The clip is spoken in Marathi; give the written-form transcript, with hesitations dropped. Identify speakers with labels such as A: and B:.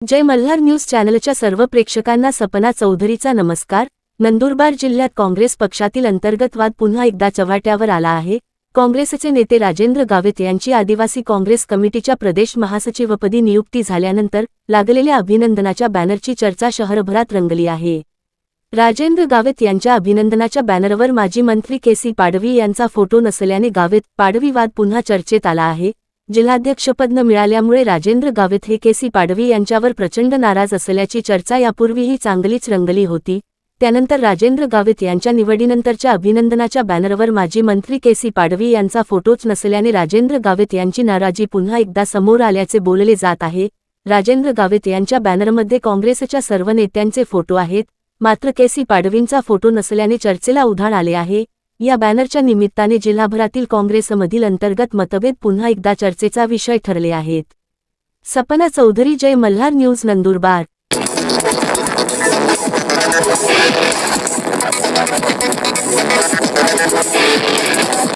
A: जय मल्हार न्यूज चॅनलच्या सर्व प्रेक्षकांना सपना चौधरीचा नमस्कार। नंदुरबार जिल्ह्यात काँग्रेस पक्षातील अंतर्गत वाद पुन्हा एकदा चव्हाट्यावर आला आहे। काँग्रेसचे नेते राजेंद्र गावित यांची आदिवासी काँग्रेस कमिटीच्या प्रदेश महासचिवपदी नियुक्ती झाल्यानंतर लागलेल्या अभिनंदनाच्या बॅनरची चर्चा शहरभरात रंगली आहे। राजेंद्र गावित यांच्या अभिनंदनाच्या बॅनरवर माजी मंत्री केसी पाडवी यांचा फोटो नसल्याने गावित पाडवी वाद पुन्हा चर्चेत आला आहे। जिल्हाध्यक्षपद न मिळाल्यामुळे राजेंद्र गावित हे केसी पाडवी यांच्यावर प्रचंड नाराज असल्याची चर्चा यापूर्वीही चांगलीच रंगली होती। त्यानंतर राजेंद्र गावित यांच्या निवडीनंतरच्या अभिनंदनाच्या बॅनरवर माजी मंत्री केसी पाडवी यांचा फोटोच नसल्याने राजेंद्र गावित यांची नाराजी पुन्हा एकदा समोर आल्याचे बोलले जात आहे। राजेंद्र गावित यांच्या बॅनरमध्ये काँग्रेसच्या सर्व नेत्यांचे फोटो आहेत, मात्र केसी पाडवींचा फोटो नसल्याने चर्चेला उधाण आले आहे। या बॅनरच्या निमित्ताने जिल्हाभरातील काँग्रेसमधील अंतर्गत मतभेद पुन्हा एकदा चर्चेचा विषय ठरले आहेत। Sapna Chaudhary, Jai Malhar news, Nandurbar.
B: Thank you.